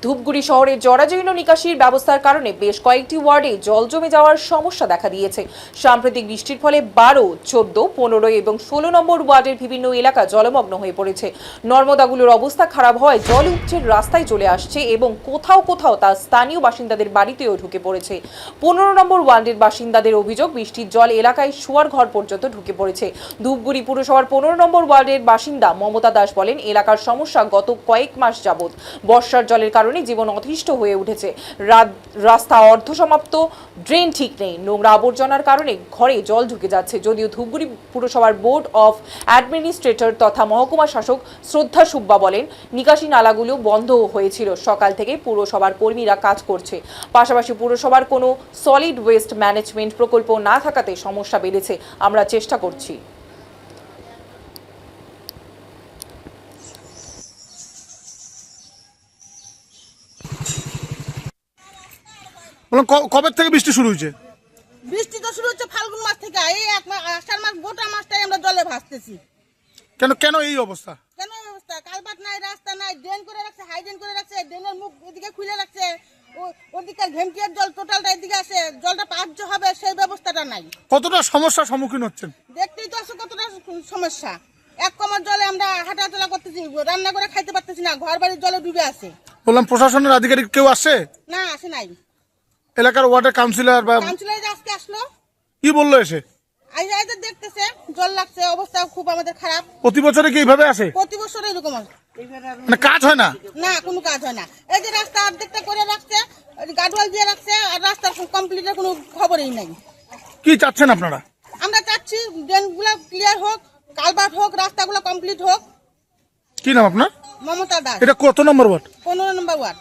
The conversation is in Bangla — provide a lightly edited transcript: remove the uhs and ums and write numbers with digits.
ধূপগুড়ি শহরে জরাজীর্ণ নিকাশির ব্যবস্থার কারণে বেশ কয়েকটি ওয়ার্ডে জল জমে যাওয়ার সমস্যা দেখা দিয়েছে। সাম্প্রতিক বৃষ্টির ফলে 12, 14, 15 এবং 16 নম্বর ওয়ার্ডের বিভিন্ন এলাকা জলমগ্ন হয়ে পড়েছে। নর্মদাগুলোর অবস্থা খারাপ হওয়ায় জল উপচে রাস্তায় চলে আসছে এবং কোথাও কোথাও তা স্থানীয় বাসিন্দাদের বাড়িতেও ঢুকে পড়েছে। 15 নম্বর ওয়ার্ডের বাসিন্দাদের অভিযোগ, বৃষ্টির জল এলাকায় শোয়ার ঘর পর্যন্ত ঢুকে পড়েছে। ধূপগুড়ি পুরসভার 15 নম্বর ওয়ার্ডের বাসিন্দা মমতা দাস বলেন, এলাকার সমস্যা গত কয়েক মাস যাবৎ। বর্ষার জলের কারণে জীবন অতিষ্ঠ হয়ে উঠেছে। রাস্তা অর্ধসমাপ্ত, ড্রেন ঠিক নেই, নোংরা আবর্জনার কারণে ঘরে জল ঢুকে যাচ্ছে। যদিও ধূপগুড়ি পুরসভার বোর্ড অফ অ্যাডমিনিস্ট্রেটর তথা মহকুমা শাসক শ্রদ্ধা সুব্বা বলেন, নিকাশি নালাগুলো বন্ধ হয়েছিল। সকাল থেকে পুরসভার কর্মীরা কাজ করছে। পাশাপাশি পুরসভার কোনো সলিড ওয়েস্ট ম্যানেজমেন্ট প্রকল্প না থাকাতে সমস্যা বেড়েছে। আমরা চেষ্টা করছি। কবে থেকে বৃষ্টি শুরু হয়েছে? বৃষ্টি তো শুরু হচ্ছে ফাল্গুন মাস থেকে। এই এক মাস, আষাঢ় মাস, গোটা মাসটাই আমরা জলে ভাসতেছি। কেন কেন এই অবস্থা? কেন এই অবস্থা? কালবাট নাই, রাস্তা নাই, ড্রেন করে রাখছে, হাইড্রেন করে রাখছে, ড্রেনের মুখ এদিকে খুলে রাখছে, ওদিকে ঘেমটিয়ার জল টোটালটা এদিকে আসে, জলটা পাহার্য হবে সেই ব্যবস্থাটা নাই। কতটা সমস্যার সম্মুখীন হচ্ছেন? দেখতেই তো আছে কতটা সমস্যা। এক কমার জলে আমরা হাঁটাচলা করতেছি, রান্না করে খাইতে পারতেছি না, ঘর বাড়ির জলে ডুবে আছে। বললাম, প্রশাসনের আধিকারিক কেউ আসে? না, আসে নাই। এলাকার ওয়ার্ডের কাউন্সিলর বা কাউন্সিলর আজকে আসলো, কি বললো এসে? আইতে দেখতেছে জল লাগছে, অবস্থা খুব আমাদের খারাপ। প্রতি বছরে কি এইভাবে আসে? প্রতি বছর এরকম হয়। মানে কাজ হয় না? না, কোনো কাজ হয় না। এই যে রাস্তা অর্ধেকটা করে রাখছে, গাডওয়াল দিয়ে রাখছে, আর রাস্তার কমপ্লিটের কোনো খবরই নাই। কি চাচ্ছেন আপনারা? আমরা চাচ্ছি ড্রেনগুলো ক্লিয়ার হোক, কালভার্ট হোক, রাস্তাগুলো কমপ্লিট হোক। কি নাম আপনার? মমতা দাস, এটা কত নম্বর ওয়ার্ড? 15 নম্বর ওয়ার্ড।